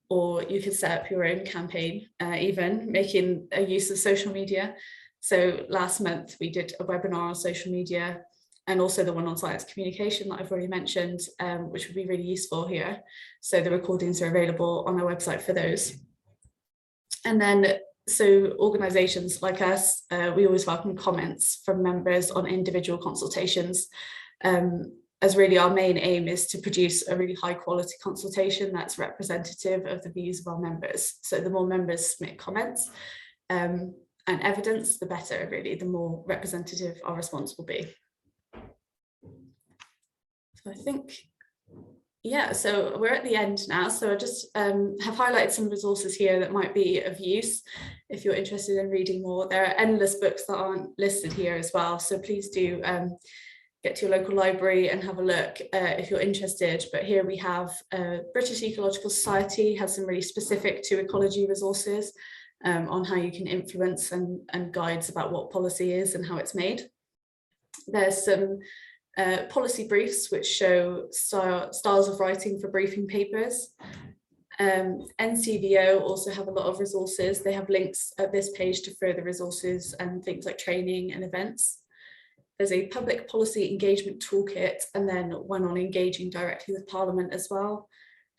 or you can set up your own campaign, even making a use of social media. So last month we did a webinar on social media, and also the one on science communication that I've already mentioned, which would be really useful here. So the recordings are available on our website for those. And then, so organisations like us, we always welcome comments from members on individual consultations, as really our main aim is to produce a really high quality consultation that's representative of the views of our members. So the more members submit comments and evidence, the better, really, the more representative our response will be. So I think, yeah, so we're at the end now. So I just have highlighted some resources here that might be of use if you're interested in reading more. There are endless books that aren't listed here as well. So please do get to your local library and have a look if you're interested. But here we have British Ecological Society has some really specific to ecology resources on how you can influence and guides about what policy is and how it's made. There's some policy briefs which show styles of writing for briefing papers. NCVO also have a lot of resources. They have links at this page to further resources and things like training and events. There's a public policy engagement toolkit, and then one on engaging directly with Parliament as well.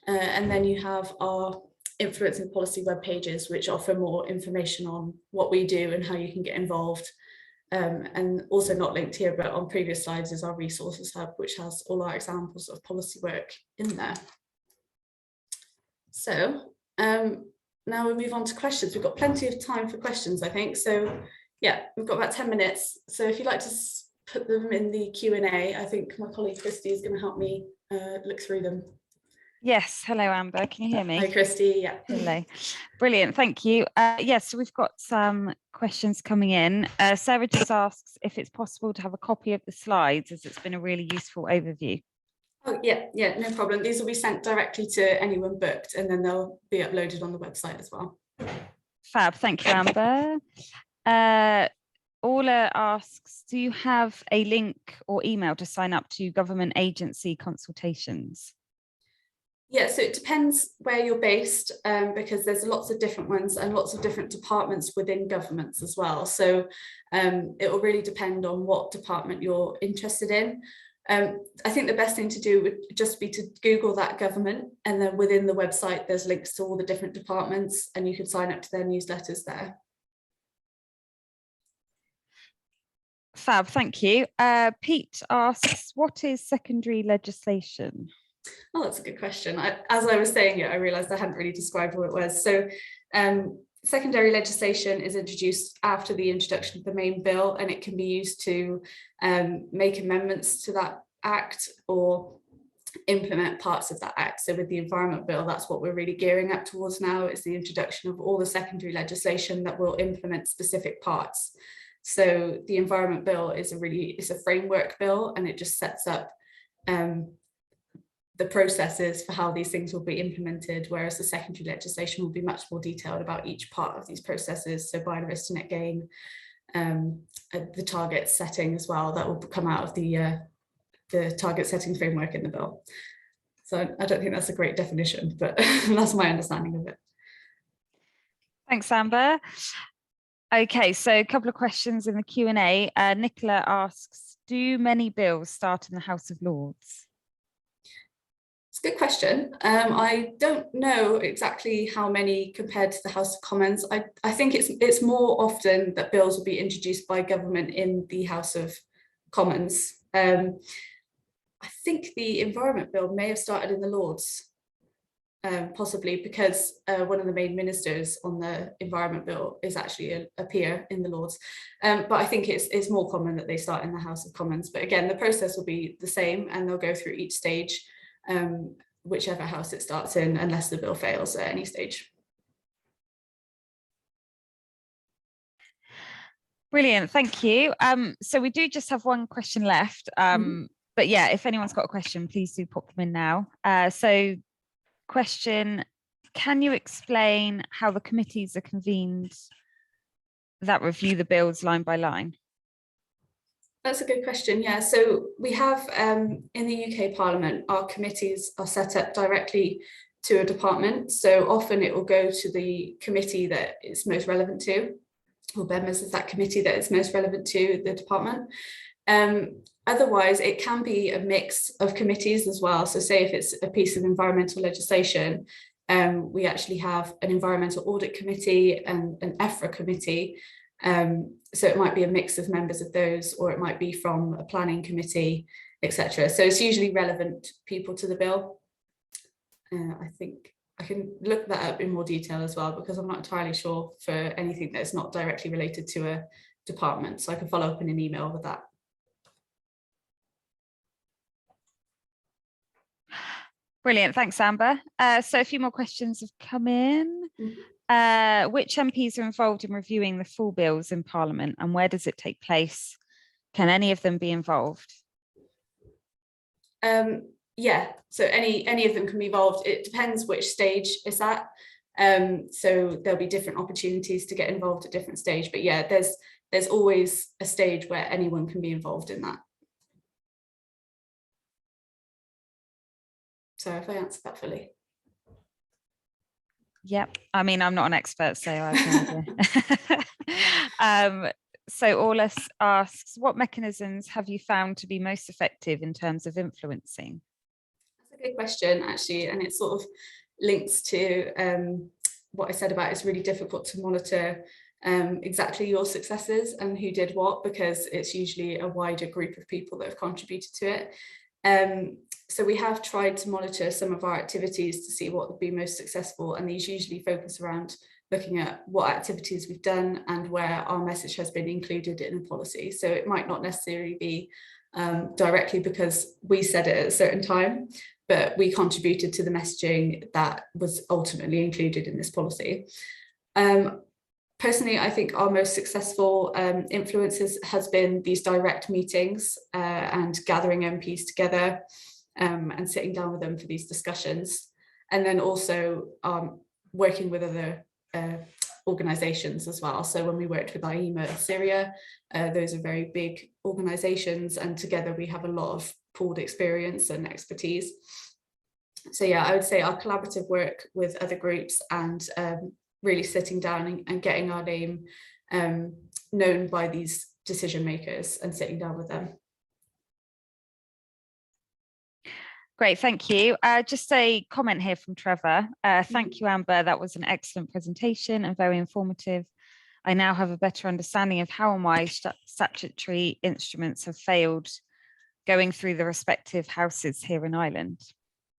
And then you have our influencing policy web pages, which offer more information on what we do and how you can get involved. And also not linked here, but on previous slides is our resources hub, which has all our examples of policy work in there. So now we move on to questions. We've got plenty of time for questions, I think. So yeah, we've got about 10 minutes. So if you'd like to put them in the Q&A, I think my colleague Christy is going to help me look through them. Yes, hello Amber, can you hear me? Hi Christy, yeah. Hello, brilliant, thank you. Yes, so we've got some questions coming in. Sarah just asks if it's possible to have a copy of the slides, as it's been a really useful overview. Oh yeah, no problem. These will be sent directly to anyone booked, and then they'll be uploaded on the website as well. Fab, thank you Amber. Orla asks, do you have a link or email to sign up to government agency consultations? Yeah, so it depends where you're based, because there's lots of different ones and lots of different departments within governments as well. So it will really depend on what department you're interested in. I think the best thing to do would just be to Google that government, and then within the website there's links to all the different departments, and you can sign up to their newsletters there. Fab, thank you. Pete asks, what is secondary legislation? Oh, that's a good question. As I was saying it, I realised I hadn't really described what it was. So secondary legislation is introduced after the introduction of the main bill, and it can be used to make amendments to that act or implement parts of that act. So with the Environment Bill, that's what we're really gearing up towards now, is the introduction of all the secondary legislation that will implement specific parts. So the Environment Bill is it's a framework bill, and it just sets up the processes for how these things will be implemented, whereas the secondary legislation will be much more detailed about each part of these processes. So biodiversity net gain, the target setting as well, that will come out of the target setting framework in the bill. So I don't think that's a great definition, but that's my understanding of it. Thanks, Amber. Okay, so a couple of questions in the Q&A. Nicola asks, do many bills start in the House of Lords? It's a good question. I don't know exactly how many compared to the House of Commons. I think it's more often that bills will be introduced by government in the House of Commons. I think the Environment Bill may have started in the Lords, possibly because one of the main ministers on the Environment Bill is actually a peer in the Lords. But I think it's more common that they start in the House of Commons. But again, the process will be the same and they'll go through each stage, whichever house it starts in, unless the bill fails at any stage. Brilliant, thank you. So we do just have one question left. But yeah, if anyone's got a question, please do pop them in now. So question, can you explain how the committees are convened that review the bills line by line? That's a good question. Yeah, so we have in the UK Parliament, our committees are set up directly to a department. So often it will go to the committee that it's most relevant to, or members of that committee that is most relevant to the department. Otherwise, it can be a mix of committees as well. So say if it's a piece of environmental legislation, we actually have an environmental audit committee and an EFRA committee. So it might be a mix of members of those, or it might be from a planning committee, etc. So it's usually relevant people to the bill. I think I can look that up in more detail as well, because I'm not entirely sure for anything that's not directly related to a department. So I can follow up in an email with that. Brilliant, thanks, Amber. So a few more questions have come in. Which MPs are involved in reviewing the full bills in Parliament, and where does it take place? Can any of them be involved? Yeah, so any of them can be involved. It depends which stage it's at. So there'll be different opportunities to get involved at different stage. But yeah, there's always a stage where anyone can be involved in that. So if I answered that fully. Yep, I mean, I'm not an expert, so I have no idea. So Orlis asks, what mechanisms have you found to be most effective in terms of influencing? That's a good question, actually, and it sort of links to what I said about it's really difficult to monitor exactly your successes and who did what, because it's usually a wider group of people that have contributed to it. So we have tried to monitor some of our activities to see what would be most successful, and these usually focus around looking at what activities we've done and where our message has been included in a policy. So it might not necessarily be directly because we said it at a certain time, but we contributed to the messaging that was ultimately included in this policy. Personally, I think our most successful influences has been these direct meetings and gathering MPs together and sitting down with them for these discussions. And then also working with other organisations as well. So when we worked with IEMA Syria, those are very big organisations, and together we have a lot of pooled experience and expertise. So yeah, I would say our collaborative work with other groups and really sitting down and getting our name known by these decision makers and sitting down with them. Great, thank you. Just a comment here from Trevor. Thank you, Amber. That was an excellent presentation and very informative. I now have a better understanding of how and why statutory instruments have failed going through the respective houses here in Ireland.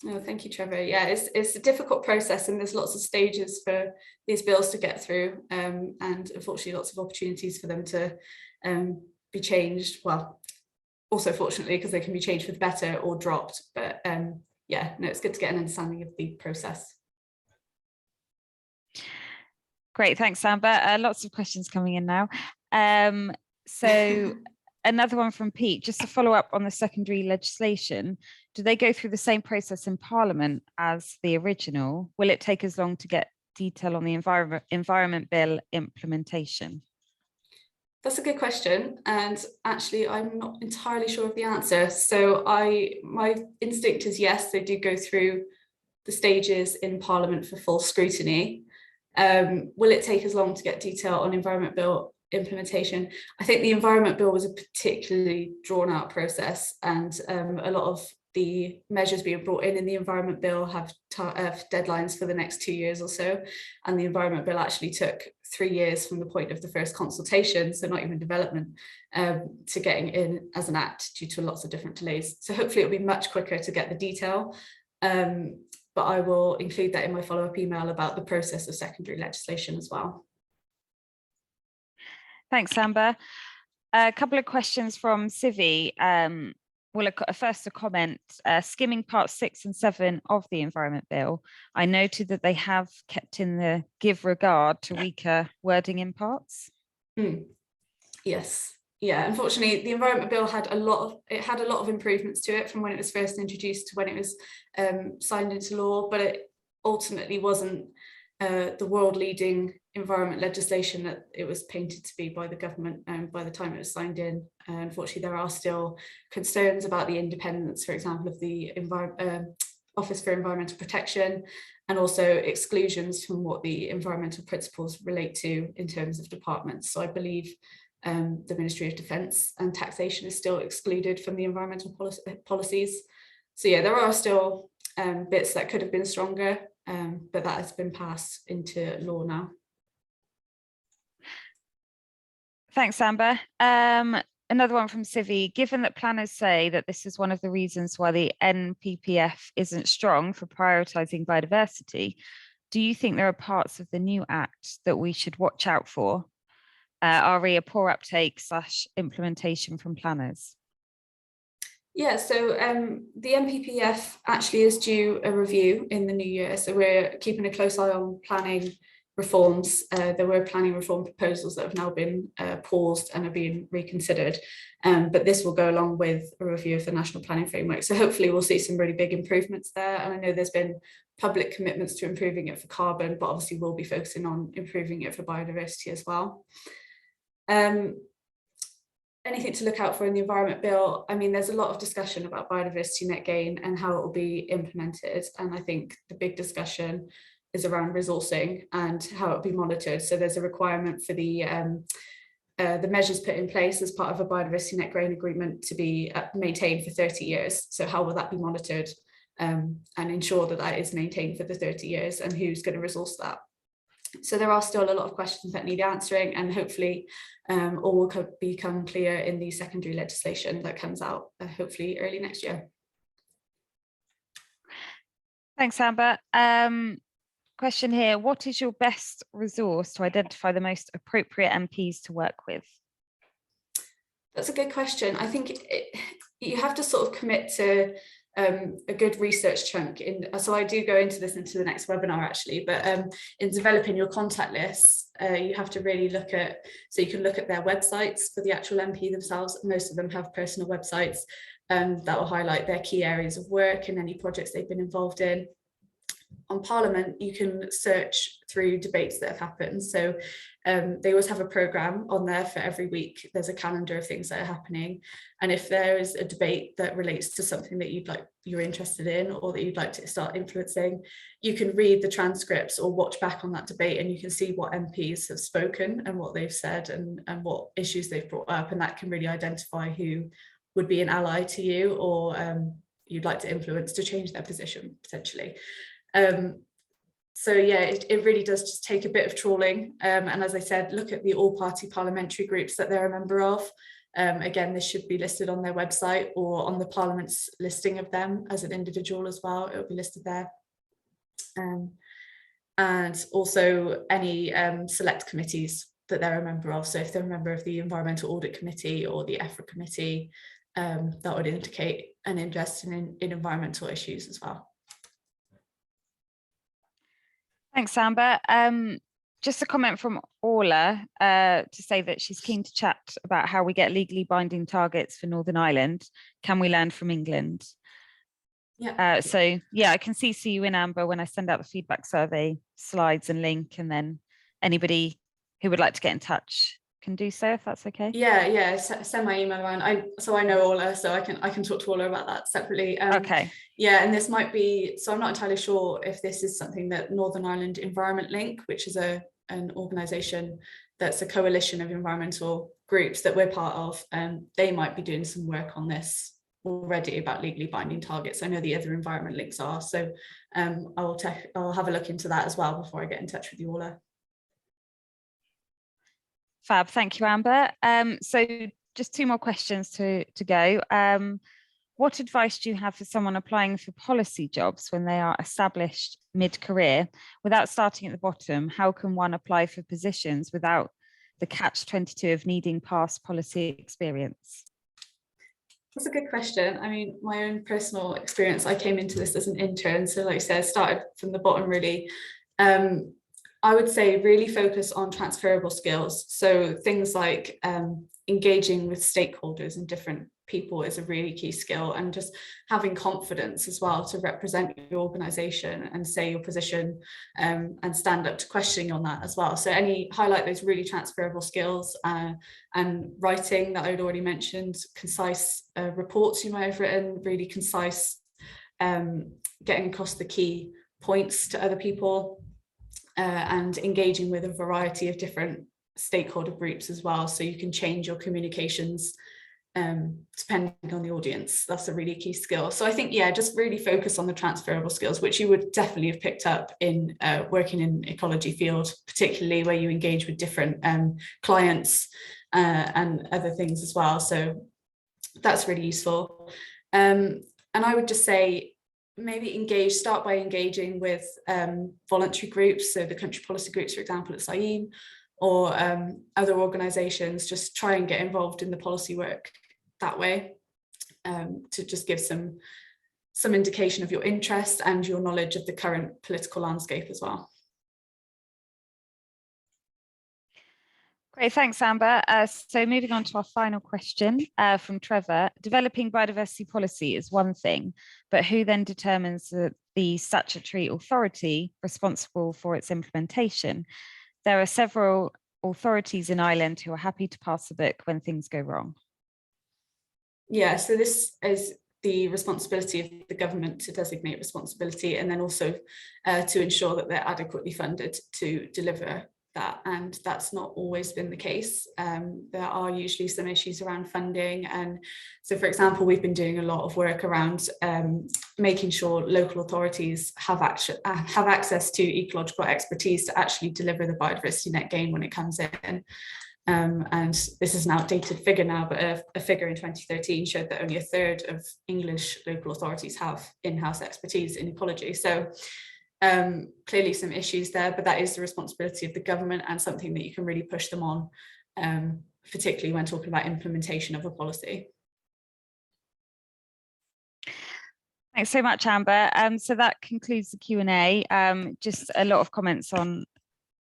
Oh, thank you, Trevor. Yeah, it's a difficult process, and there's lots of stages for these bills to get through, and unfortunately lots of opportunities for them to be changed. Well, also fortunately, because they can be changed for the better or dropped. But yeah, no, it's good to get an understanding of the process. Great, thanks, Amber. Lots of questions coming in now. So another one from Pete, just to follow up on the secondary legislation, do they go through the same process in Parliament as the original? Will it take as long to get detail on the Environment Bill implementation? That's a good question, and actually I'm not entirely sure of the answer. So my instinct is yes, they do go through the stages in Parliament for full scrutiny. Will it take as long to get detail on Environment Bill implementation. I think the Environment Bill was a particularly drawn out process, and a lot of the measures being brought in the Environment Bill have deadlines for the next 2 years or so, and the Environment Bill actually took 3 years from the point of the first consultation, so not even development, to getting in as an act due to lots of different delays. So hopefully it'll be much quicker to get the detail, but I will include that in my follow-up email about the process of secondary legislation as well. Thanks, Amber. A couple of questions from Civi. Well, first a comment, skimming parts 6 and 7 of the Environment Bill, I noted that they have kept in the give regard to weaker wording in parts. Yes, yeah, unfortunately the Environment Bill had a lot of improvements to it from when it was first introduced to when it was signed into law, but it ultimately wasn't the world-leading environment legislation that it was painted to be by the government by the time it was signed in. Unfortunately, there are still concerns about the independence, for example, of the Office for Environmental Protection, and also exclusions from what the environmental principles relate to in terms of departments. So I believe the Ministry of Defence and Taxation is still excluded from the environmental policies. So yeah, there are still bits that could have been stronger, but that has been passed into law now. Thanks, Amber. Another one from Civi. Given that planners say that this is one of the reasons why the NPPF isn't strong for prioritising biodiversity, do you think there are parts of the new Act that we should watch out for? Re a poor uptake / implementation from planners? Yeah, so the NPPF actually is due a review in the new year, so we're keeping a close eye on planning reforms. There were planning reform proposals that have now been paused and are being reconsidered, but this will go along with a review of the National Planning Framework. So hopefully we'll see some really big improvements there. And I know there's been public commitments to improving it for carbon, but obviously we'll be focusing on improving it for biodiversity as well. Anything to look out for in the Environment Bill? I mean, there's a lot of discussion about biodiversity net gain and how it will be implemented. And I think the big discussion is around resourcing and how it will be monitored. So there's a requirement for the measures put in place as part of a biodiversity net gain agreement to be maintained for 30 years. So how will that be monitored and ensure that that is maintained for the 30 years, and who's going to resource that? So there are still a lot of questions that need answering, and hopefully all will become clear in the secondary legislation that comes out hopefully early next year. Thanks, Amber. Question here, what is your best resource to identify the most appropriate MPs to work with? That's a good question. I think you have to sort of commit to a good research chunk so I do go into this into the next webinar actually, but in developing your contact lists, you have to really look at, so you can look at their websites for the actual MP themselves. Most of them have personal websites that will highlight their key areas of work and any projects they've been involved in. On Parliament, you can search through debates that have happened. So they always have a programme on there for every week. There's a calendar of things that are happening. And if there is a debate that relates to something that you're interested in, or that you'd like to start influencing, you can read the transcripts or watch back on that debate, and you can see what MPs have spoken and what they've said and what issues they've brought up. And that can really identify who would be an ally to you, or you'd like to influence to change their position potentially. So yeah, it really does just take a bit of trawling, and as I said, look at the all-party parliamentary groups that they're a member of. Again, this should be listed on their website or on the Parliament's listing of them as an individual as well. It will be listed there, and also any select committees that they're a member of. So if they're a member of the Environmental Audit Committee or the EFRA Committee, that would indicate an interest in environmental issues as well. Thanks, Amber. Just a comment from Orla to say that she's keen to chat about how we get legally binding targets for Northern Ireland. Can we learn from England? Yeah. So yeah, I can CC you in, Amber, when I send out the feedback survey slides and link, and then anybody who would like to get in touch can do so, if that's okay. Yeah, send my email around. So I know Orla, so I can talk to Orla about that separately. Okay. Yeah, and this might be, so I'm not entirely sure if this is something that Northern Ireland Environment Link, which is an organisation that's a coalition of environmental groups that we're part of. They might be doing some work on this already about legally binding targets. I know the other environment links are, so I'll have a look into that as well before I get in touch with you, Orla. Fab, thank you, Amber. So just 2 more questions to go. What advice do you have for someone applying for policy jobs when they are established mid-career? Without starting at the bottom, how can one apply for positions without the catch-22 of needing past policy experience? That's a good question. I mean, my own personal experience, I came into this as an intern. So like I said, started from the bottom really. I would say really focus on transferable skills. So things like engaging with stakeholders and different people is a really key skill, and just having confidence as well to represent your organization and say your position, and stand up to questioning on that as well. So highlight those really transferable skills, and writing that I'd already mentioned, concise reports you might have written, really concise, getting across the key points to other people, and engaging with a variety of different stakeholder groups as well, so you can change your communications depending on the audience. That's a really key skill. So I think, yeah, just really focus on the transferable skills, which you would definitely have picked up in working in ecology field, particularly where you engage with different clients and other things as well. So that's really useful. And I would just say, maybe start by engaging with voluntary groups, so the country policy groups, for example, at SAIM, or other organisations. Just try and get involved in the policy work that way, to just give some indication of your interest and your knowledge of the current political landscape as well. Great, thanks, Amber. So moving on to our final question from Trevor. Developing biodiversity policy is one thing, but who then determines the statutory authority responsible for its implementation? There are several authorities in Ireland who are happy to pass the buck when things go wrong. Yeah, so this is the responsibility of the government to designate responsibility, and then also to ensure that they're adequately funded to deliver that, and that's not always been the case. There are usually some issues around funding, and so, for example, we've been doing a lot of work around making sure local authorities have access to ecological expertise to actually deliver the biodiversity net gain when it comes in. And this is an outdated figure now, but a figure in 2013 showed that only 1/3 of English local authorities have in-house expertise in ecology. So clearly some issues there, but that is the responsibility of the government, and something that you can really push them on, particularly when talking about implementation of a policy. Thanks so much, Amber. So that concludes the Q&A. Just a lot of comments on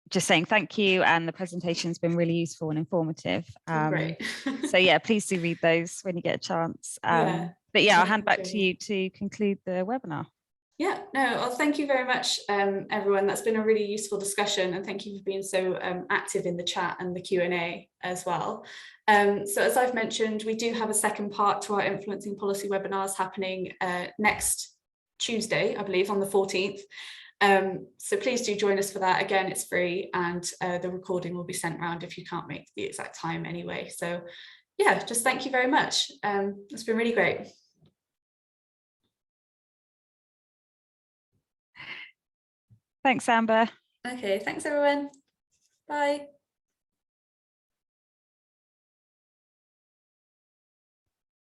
just saying thank you, and the presentation's been really useful and informative. Great. So yeah, please do read those when you get a chance. But yeah, I'll hand back to you to conclude the webinar. Yeah, no, well, thank you very much, everyone. That's been a really useful discussion, and thank you for being so active in the chat and the Q&A as well. So as I've mentioned, we do have a second part to our influencing policy webinars happening next Tuesday, I believe, on the 14th. So please do join us for that. Again, it's free, and the recording will be sent around if you can't make the exact time anyway. So yeah, just thank you very much. It's been really great. Thanks, Amber. Okay, thanks everyone. Bye.